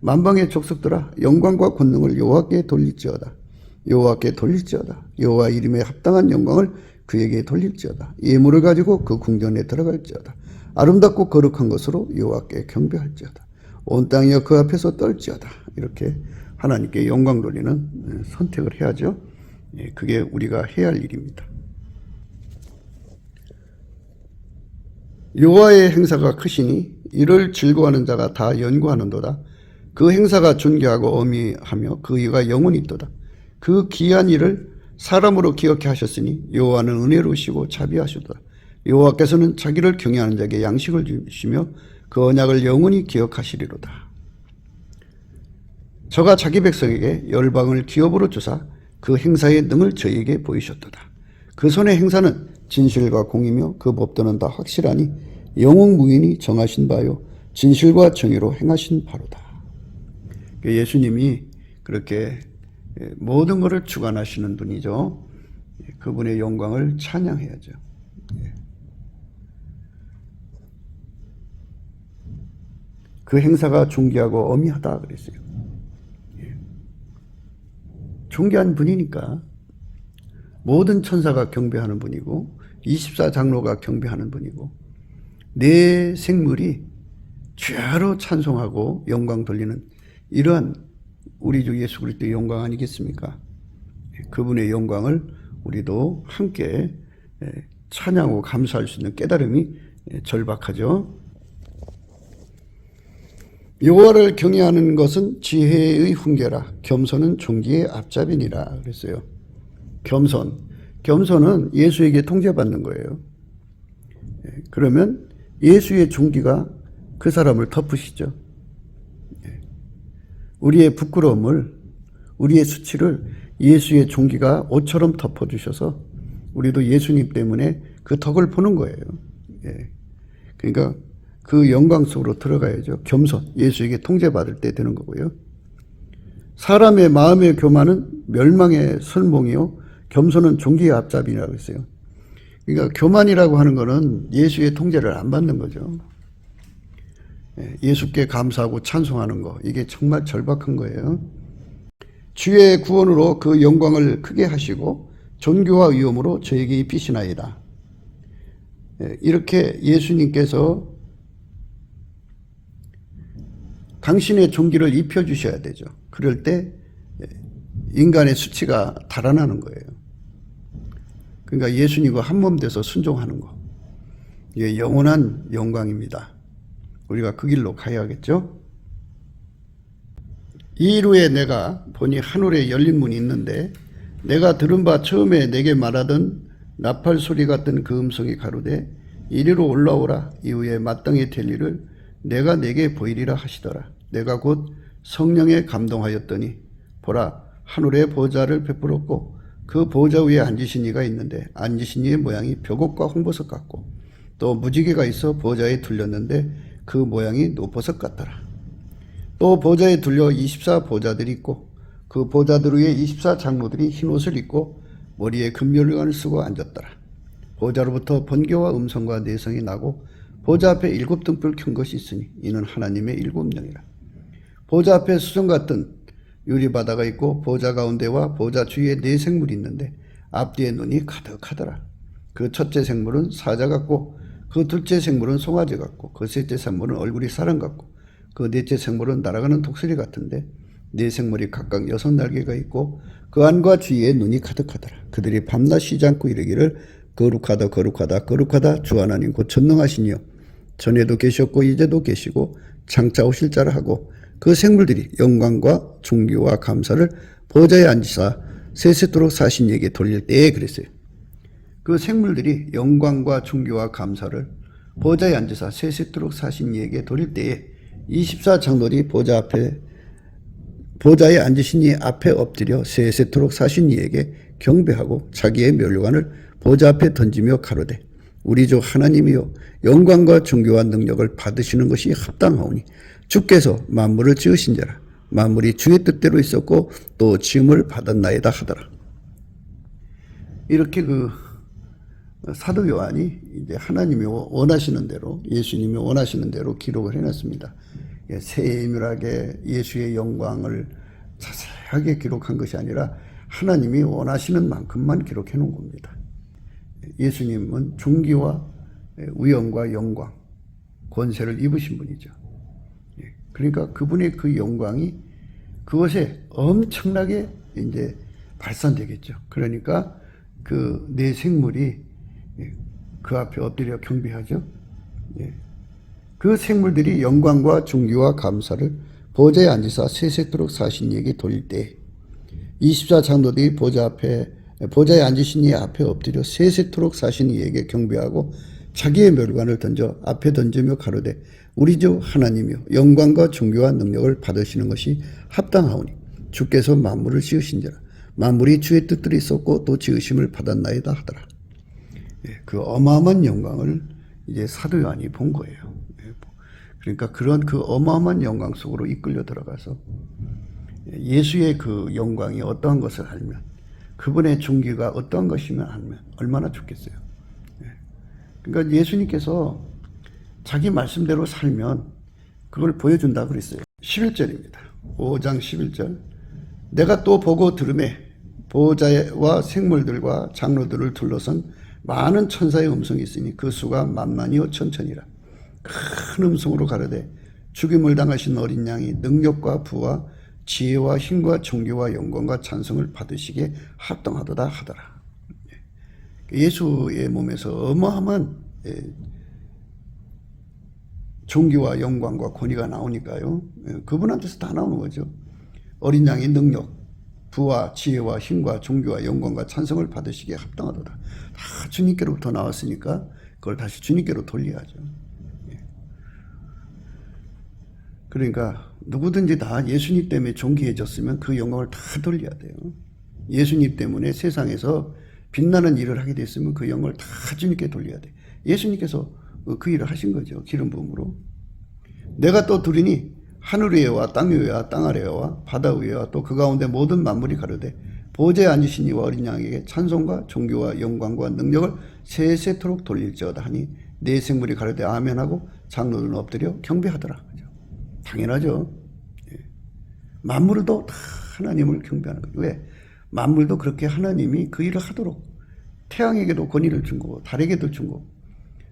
만방의 족속들아 영광과 권능을 여호와께 돌릴지어다. 여호와께 돌릴지어다. 여호와 이름에 합당한 영광을 그에게 돌릴지어다. 예물을 가지고 그 궁전에 들어갈지어다. 아름답고 거룩한 것으로 여호와께 경배할지어다. 온 땅이여 그 앞에서 떨지어다. 이렇게 하나님께 영광 돌리는 선택을 해야죠. 그게 우리가 해야 할 일입니다. 여호와의 행사가 크시니 이를 즐거워하는 자가 다 연구하는도다. 그 행사가 존귀하고 어미하며 그 이가 영원히 있도다. 그 귀한 일을 사람으로 기억해 하셨으니 여호와는 은혜로우시고 자비하시도다. 여호와께서는 자기를 경외하는 자에게 양식을 주시며 그 언약을 영원히 기억하시리로다. 저가 자기 백성에게 열방을 기업으로 주사 그 행사의 능을 저희에게 보이셨도다. 그 손의 행사는 진실과 공이며 그 법도는 다 확실하니 영웅무인이 정하신 바요 진실과 정의로 행하신 바로다. 예수님이 그렇게 모든 것을 주관하시는 분이죠. 그분의 영광을 찬양해야죠. 그 행사가 존귀하고 어미하다 그랬어요. 존귀한 분이니까 모든 천사가 경배하는 분이고 24장로가 경배하는 분이고 내 생물이 죄로 찬송하고 영광 돌리는 이러한 우리 주 예수 그리스도의 영광 아니겠습니까? 그분의 영광을 우리도 함께 찬양하고 감사할 수 있는 깨달음이 절박하죠. 여호와를 경외하는 것은 지혜의 훈계라. 겸손은 존귀의 앞잡이니라 그랬어요. 겸손은 예수에게 통제받는 거예요. 그러면 예수의 존귀가 그 사람을 덮으시죠. 우리의 부끄러움을, 우리의 수치를 예수의 존귀가 옷처럼 덮어주셔서 우리도 예수님 때문에 그 덕을 보는 거예요. 그러니까 그 영광 속으로 들어가야죠. 겸손, 예수에게 통제받을 때 되는 거고요. 사람의 마음의 교만은 멸망의 설몽이요 겸손은 존귀의 앞잡이라고 했어요. 그러니까 교만이라고 하는 거는 예수의 통제를 안 받는 거죠. 예수께 감사하고 찬송하는 거, 이게 정말 절박한 거예요. 주의 구원으로 그 영광을 크게 하시고 존귀와 위엄으로 저에게 입히시나이다. 이렇게 예수님께서 당신의 존귀를 입혀주셔야 되죠. 그럴 때 인간의 수치가 달아나는 거예요. 그러니까 예수님과 한몸 돼서 순종하는 거. 이게 영원한 영광입니다. 우리가 그 길로 가야겠죠. 이일 후에 내가 보니 하늘에 열린 문이 있는데 내가 들은 바 처음에 내게 말하던 나팔 소리 같은 그 음성이 가로되 이리로 올라오라. 이후에 마땅히 될 일을 내가 내게 보이리라 하시더라. 내가 곧 성령에 감동하였더니 보라 하늘에 보좌를 베풀었고 그 보좌 위에 앉으신 이가 있는데 앉으신 이의 모양이 벽옥과 홍보석 같고 또 무지개가 있어 보좌에 둘렸는데 그 모양이 노보석 같더라. 또 보좌에 둘려 24보좌들이 있고 그 보좌들 위에 24장로들이 흰옷을 입고 머리에 금면류관을 쓰고 앉았더라. 보좌로부터 번개와 음성과 내성이 나고 보좌 앞에 7등불 켠 것이 있으니 이는 하나님의 7명이라. 보좌 앞에 수정 같은 유리바다가 있고 보좌 가운데와 보좌 주위에 4생물이 있는데 앞뒤에 눈이 가득하더라. 그 첫째 생물은 사자 같고 그 둘째 생물은 송아지 같고 그 셋째 생물은 얼굴이 사람 같고 그 넷째 생물은 날아가는 독수리 같은데 4생물이 각각 6날개가 있고 그 안과 주위에 눈이 가득하더라. 그들이 밤낮 쉬지 않고 이르기를 거룩하다 거룩하다 거룩하다 주 하나님 곧 전능하시니요 전에도 계셨고 이제도 계시고 장차 오실 자라 하고 그 생물들이 영광과 존귀와 감사를 보좌에 앉으사 세세토록 사신 이에게 돌릴 때에 그랬어요. 그 생물들이 영광과 존귀와 감사를 보좌에 앉으사 세세토록 사신 이에게 돌릴 때에 24장로들이 보좌에 앉으신 이 앞에 엎드려 세세토록 사신 이에게 경배하고 자기의 면류관을 보좌 앞에 던지며 가로되 우리 주 하나님이여 영광과 존귀와 능력을 받으시는 것이 합당하오니 주께서 만물을 지으신 자라. 만물이 주의 뜻대로 있었고 또 지음을 받았나이다 하더라. 이렇게 그 사도 요한이 이제 하나님이 원하시는 대로 예수님이 원하시는 대로 기록을 해놨습니다. 세밀하게 예수의 영광을 자세하게 기록한 것이 아니라 하나님이 원하시는 만큼만 기록해 놓은 겁니다. 예수님은 존귀와 위엄과 영광, 권세를 입으신 분이죠. 그러니까 그분의 그 영광이 그것에 엄청나게 이제 발산되겠죠. 그러니까 그 네 생물이 그 앞에 엎드려 경배하죠. 그 생물들이 영광과 존귀와 감사를 보좌에 앉으사 세세토록 사신 이에게 돌릴 때 24장로들이 보좌에 앉으신 이 앞에 엎드려 세세토록 사신 이에게 경배하고 자기의 멸관을 던져 앞에 던지며 가로되 우리 주 하나님이여 영광과 존귀와 능력을 받으시는 것이 합당하오니 주께서 만물을 지으신지라 만물이 주의 뜻들이 있었고 또 지으심을 받았나이다 하더라. 그 어마어마한 영광을 이제 사도 요한이 본 거예요. 그러니까 그런 그 어마어마한 영광 속으로 이끌려 들어가서 예수의 그 영광이 어떠한 것을 알면 그분의 존귀가 어떠한 것이면 알면 얼마나 좋겠어요. 그러니까 예수님께서 자기 말씀대로 살면 그걸 보여준다고 그랬어요. 11절입니다. 5장 11절 내가 또 보고 들으매 보호자와 생물들과 장로들을 둘러선 많은 천사의 음성이 있으니 그 수가 만만이요 천천이라. 큰 음성으로 가로되 죽임을 당하신 어린 양이 능력과 부와 지혜와 힘과 존귀와 영광과 찬송을 받으시기에 합당하도다 하더라. 예수의 몸에서 어마어마한 존귀와 영광과 권위가 나오니까요. 그분한테서 다 나오는 거죠. 어린 양의 능력, 부와 지혜와 힘과 존귀와 영광과 찬송을 받으시기에 합당하도다. 다 주님께로부터 나왔으니까 그걸 다시 주님께로 돌려야죠. 그러니까 누구든지 다 예수님 때문에 존귀해졌으면 그 영광을 다 돌려야 돼요. 예수님 때문에 세상에서 빛나는 일을 하게 됐으면 그 영광을 다 주님께 돌려야 돼. 예수님께서 그 일을 하신 거죠. 기름 부음으로. 내가 또 들으니 하늘 위에와 땅 위에와 땅 아래와 바다 위에와 또 그 가운데 모든 만물이 가로되 보좌에 앉으신 이와 어린 양에게 찬송과 존귀와 영광과 능력을 세세토록 돌릴지어다 하니 네 생물이 가로되 아멘하고 장로들은 엎드려 경배하더라. 당연하죠. 만물도 다 하나님을 경배하는 거예요. 왜? 만물도 그렇게 하나님이 그 일을 하도록 태양에게도 권위를 준 거고 달에게도 준 거고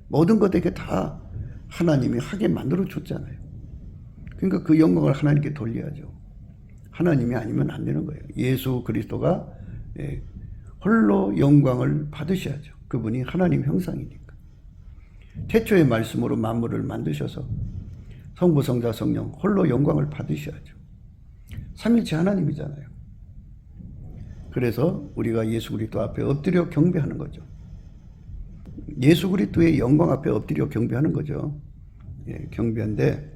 모든 것에게 다 하나님이 하게 만들어 줬잖아요. 그러니까 그 영광을 하나님께 돌려야죠. 하나님이 아니면 안 되는 거예요. 예수 그리스도가 홀로 영광을 받으셔야죠. 그분이 하나님 형상이니까. 태초의 말씀으로 만물을 만드셔서 성부, 성자, 성령 홀로 영광을 받으셔야죠. 삼위일체 하나님이잖아요. 그래서 우리가 예수 그리스도 앞에 엎드려 경배하는 거죠. 예수 그리스도의 영광 앞에 엎드려 경배하는 거죠. 경배인데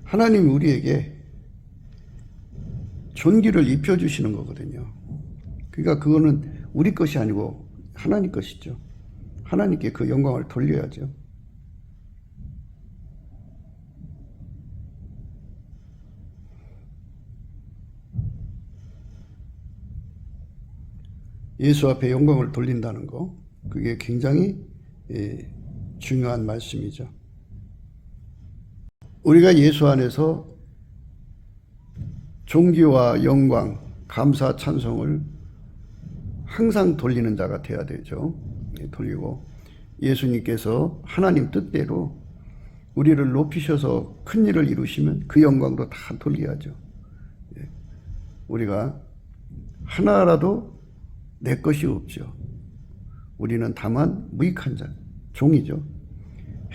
하나님이 우리에게 존귀를 입혀주시는 거거든요. 그러니까 그거는 우리 것이 아니고 하나님 것이죠. 하나님께 그 영광을 돌려야죠. 예수 앞에 영광을 돌린다는 거, 그게 굉장히 중요한 말씀이죠. 우리가 예수 안에서 존귀와 영광, 감사, 찬송을 항상 돌리는 자가 되어야 되죠. 돌리고 예수님께서 하나님 뜻대로 우리를 높이셔서 큰 일을 이루시면 그 영광도 다 돌려야죠. 우리가 하나라도 내 것이 없죠. 우리는 다만 무익한 자, 종이죠.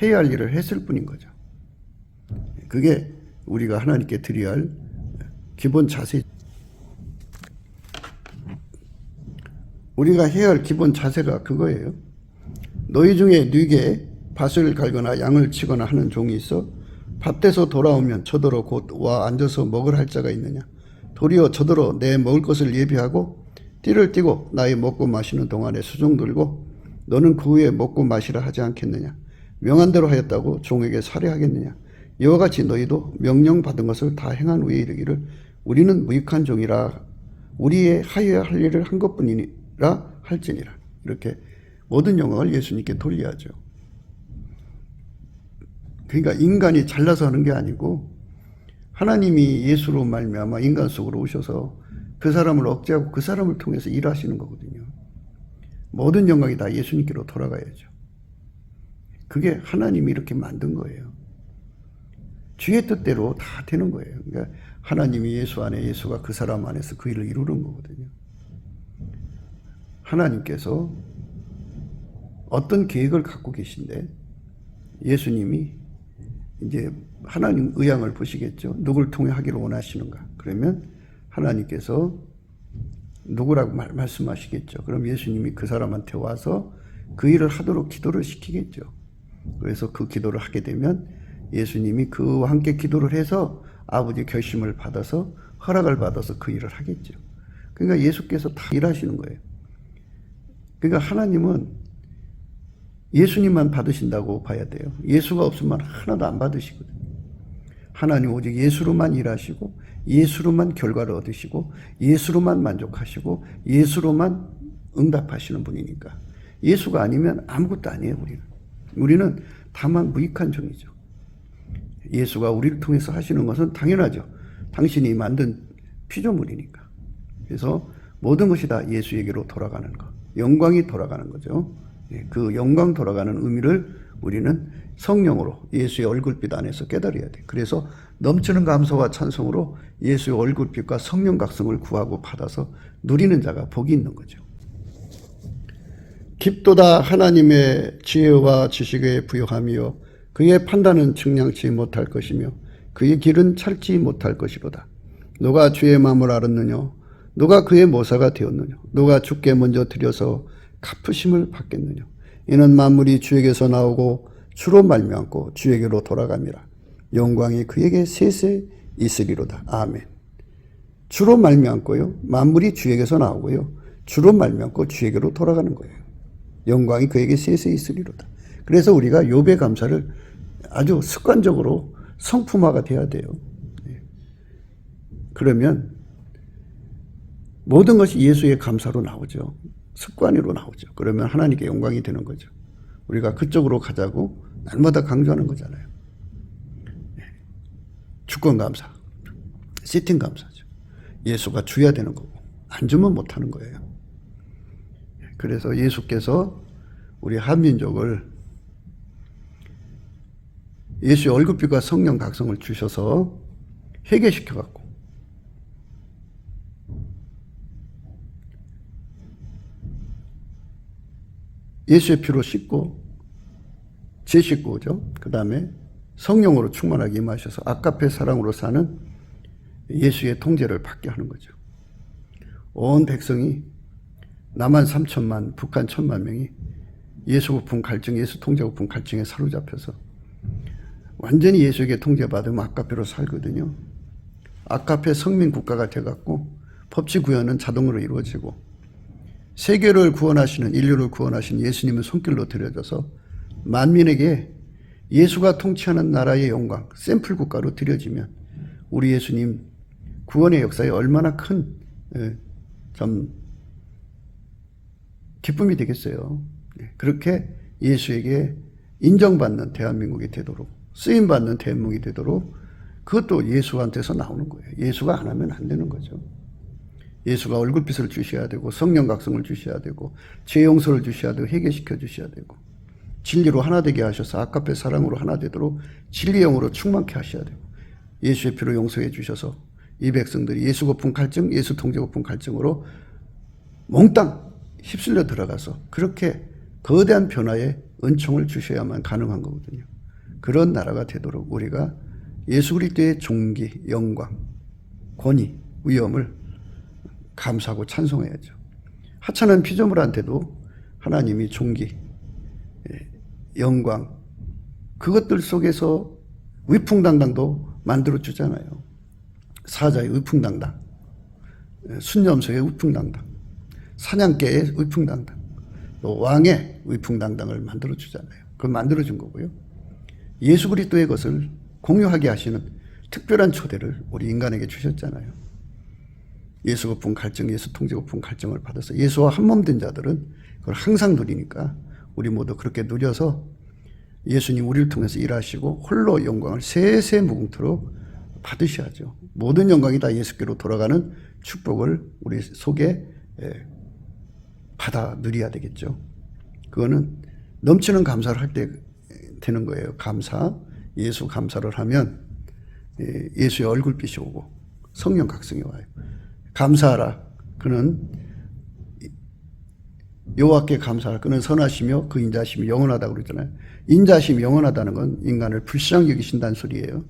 해야 할 일을 했을 뿐인 거죠. 그게 우리가 하나님께 드려야 할 기본 자세. 우리가 해야 할 기본 자세가 그거예요. 너희 중에 네게 밭을 갈거나 양을 치거나 하는 종이 있어 밭에서 돌아오면 저더러 곧 와 앉아서 먹을 할 자가 있느냐. 도리어 저더러 내 먹을 것을 예비하고 띠를 띠고 나의 먹고 마시는 동안에 수종 들고 너는 그 후에 먹고 마시라 하지 않겠느냐. 명한 대로 하였다고 종에게 살해하겠느냐. 이와 같이 너희도 명령받은 것을 다 행한 후에 이르기를 우리는 무익한 종이라 우리의 하여야 할 일을 한 것뿐이라 할지니라. 이렇게 모든 영광을 예수님께 돌려야죠. 그러니까 인간이 잘나서 하는 게 아니고 하나님이 예수로 말미암아 인간 속으로 오셔서 그 사람을 억제하고 그 사람을 통해서 일하시는 거거든요. 모든 영광이 다 예수님께로 돌아가야죠. 그게 하나님이 이렇게 만든 거예요. 주의 뜻대로 다 되는 거예요. 그러니까 하나님이 예수 안에, 예수가 그 사람 안에서 그 일을 이루는 거거든요. 하나님께서 어떤 계획을 갖고 계신데 예수님이 이제 하나님 의향을 보시겠죠. 누굴 통해 하기를 원하시는가. 그러면 하나님께서 누구라고 말씀하시겠죠. 그럼 예수님이 그 사람한테 와서 그 일을 하도록 기도를 시키겠죠. 그래서 그 기도를 하게 되면 예수님이 그와 함께 기도를 해서 아버지의 결심을 받아서 허락을 받아서 그 일을 하겠죠. 그러니까 예수께서 다 일하시는 거예요. 그러니까 하나님은 예수님만 받으신다고 봐야 돼요. 예수가 없으면 하나도 안 받으시거든요. 하나님 오직 예수로만 일하시고 예수로만 결과를 얻으시고 예수로만 만족하시고 예수로만 응답하시는 분이니까 예수가 아니면 아무것도 아니에요. 우리는 다만 무익한 종이죠. 예수가 우리를 통해서 하시는 것은 당연하죠. 당신이 만든 피조물이니까. 그래서 모든 것이 다 예수에게로 돌아가는 것, 영광이 돌아가는 거죠. 그 영광 돌아가는 의미를 우리는 성령으로 예수의 얼굴빛 안에서 깨달아야 돼. 그래서 넘치는 감사와 찬송으로 예수의 얼굴빛과 성령 각성을 구하고 받아서 누리는 자가 복이 있는 거죠. 깊도다 하나님의 지혜와 지식에 부요하며 그의 판단은 측량치 못할 것이며 그의 길은 찾지 못할 것이로다. 누가 주의 마음을 알았느냐? 누가 그의 모사가 되었느냐? 누가 주께 먼저 드려서 갚으심을 받겠느냐? 이는 만물이 주에게서 나오고 주로 말미암고 주에게로 돌아갑니다. 영광이 그에게 세세 있으리로다. 아멘. 주로 말미암고요. 만물이 주에게서 나오고요. 주로 말미암고 주에게로 돌아가는 거예요. 영광이 그에게 세세 있으리로다. 그래서 우리가 욥의 감사를 아주 습관적으로 성품화가 돼야 돼요. 그러면 모든 것이 예수의 감사로 나오죠. 습관으로 나오죠. 그러면 하나님께 영광이 되는 거죠. 우리가 그쪽으로 가자고 날마다 강조하는 거잖아요. 주권 감사, 시팅 감사죠. 예수가 주야 되는 거고 안 주면 못하는 거예요. 그래서 예수께서 우리 한민족을 예수의 얼굴빛과 성령 각성을 주셔서 회개시켜갖고 예수의 피로 씻고 재씻고죠. 그 다음에 성령으로 충만하게 임하셔서 아까페 사랑으로 사는 예수의 통제를 받게 하는 거죠. 온 백성이 남한 3천만, 북한 1,000만 명이 예수 고품 갈증, 예수 통제 고품 갈증에 사로잡혀서 완전히 예수에게 통제받으면 아까페로 살거든요. 아까페 성민 국가가 돼갖고 법치 구현은 자동으로 이루어지고 세계를 구원하시는, 인류를 구원하시는 예수님의 손길로 들여져서 만민에게 예수가 통치하는 나라의 영광, 샘플 국가로 들여지면 우리 예수님 구원의 역사에 얼마나 큰 참 기쁨이 되겠어요. 그렇게 예수에게 인정받는 대한민국이 되도록, 쓰임받는 대한민국이 되도록 그것도 예수한테서 나오는 거예요. 예수가 안 하면 안 되는 거죠. 예수가 얼굴빛을 주셔야 되고 성령 각성을 주셔야 되고 죄 용서를 주셔야 되고 회개시켜 주셔야 되고 진리로 하나 되게 하셔서 아까페 사랑으로 하나 되도록 진리의 영으로 충만케 하셔야 되고 예수의 피로 용서해 주셔서 이 백성들이 예수 고품 갈증, 예수 통제 고품 갈증으로 몽땅 휩쓸려 들어가서 그렇게 거대한 변화의 은총을 주셔야만 가능한 거거든요. 그런 나라가 되도록 우리가 예수 그리스도의 존귀, 영광, 권위, 위엄을 감사하고 찬송해야죠. 하찮은 피조물한테도 하나님이 존귀, 영광, 그것들 속에서 위풍당당도 만들어주잖아요. 사자의 위풍당당, 순념소의 위풍당당, 사냥개의 위풍당당, 또 왕의 위풍당당을 만들어주잖아요. 그걸 만들어준 거고요. 예수 그리스도의 것을 공유하게 하시는 특별한 초대를 우리 인간에게 주셨잖아요. 예수 고품 갈증, 예수 통제 고품 갈증을 받아서 예수와 한 몸 된 자들은 그걸 항상 누리니까 우리 모두 그렇게 누려서 예수님 우리를 통해서 일하시고 홀로 영광을 세세무궁토록 받으셔야죠. 모든 영광이 다 예수께로 돌아가는 축복을 우리 속에 받아 누려야 되겠죠. 그거는 넘치는 감사를 할 때 되는 거예요. 감사, 예수 감사를 하면 예수의 얼굴빛이 오고 성령 각성이 와요. 감사하라. 그는 여호와께 감사하라. 그는 선하시며 그 인자심이 영원하다고 그러잖아요. 인자심이 영원하다는 건 인간을 불쌍히 여기신다는 소리예요.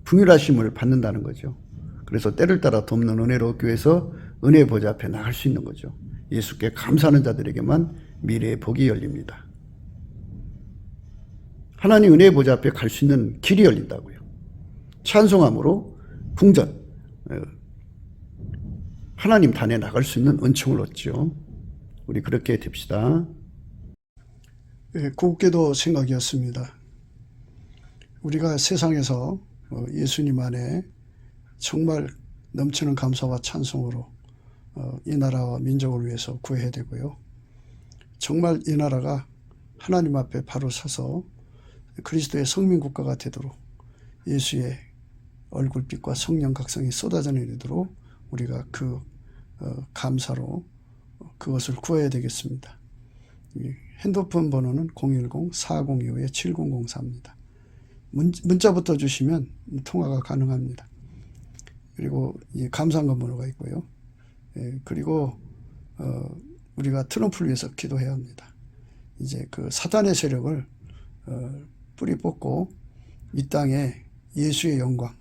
풍요하심을 받는다는 거죠. 그래서 때를 따라 돕는 은혜로 교회에서 은혜 보좌 앞에 나갈 수 있는 거죠. 예수께 감사하는 자들에게만 미래의 복이 열립니다. 하나님 은혜 보좌 앞에 갈 수 있는 길이 열린다고요. 찬송함으로 궁전, 하나님 단에 나갈 수 있는 은총을 얻죠. 우리 그렇게 됩시다. 곱게도 생각이었습니다. 우리가 세상에서 예수님 안에 정말 넘치는 감사와 찬송으로 이 나라와 민족을 위해서 구해야 되고요. 정말 이 나라가 하나님 앞에 바로 서서 그리스도의 성민국가가 되도록 예수의 얼굴빛과 성령 각성이 쏟아져 내리도록 우리가 그 감사로 그것을 구해야 되겠습니다. 핸드폰 번호는 010-4025-7004입니다. 문자부터 주시면 통화가 가능합니다. 그리고 감사한금 번호가 있고요. 그리고 우리가 트럼프를 위해서 기도해야 합니다. 이제 그 사단의 세력을 뿌리 뽑고 이 땅에 예수의 영광,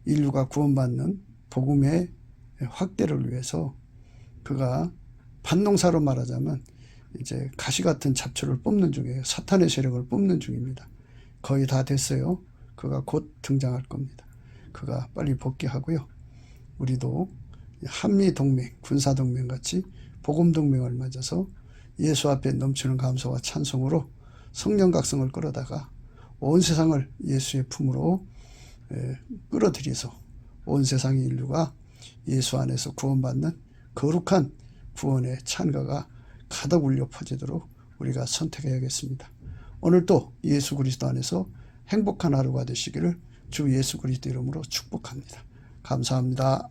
인류가 구원받는 복음의 확대를 위해서 그가 반농사로 말하자면 이제 가시 같은 잡초를 뽑는 중이에요. 사탄의 세력을 뽑는 중입니다. 거의 다 됐어요. 그가 곧 등장할 겁니다. 그가 빨리 복귀하고요. 우리도 한미동맹, 군사동맹 같이 복음동맹을 맺어서 예수 앞에 넘치는 감사와 찬송으로 성령 각성을 끌어다가 온 세상을 예수의 품으로 끌어들여서 온 세상의 인류가 예수 안에서 구원받는 거룩한 구원의 찬가가 가득 울려 퍼지도록 우리가 선택해야겠습니다. 오늘도 예수 그리스도 안에서 행복한 하루가 되시기를 주 예수 그리스도 이름으로 축복합니다. 감사합니다.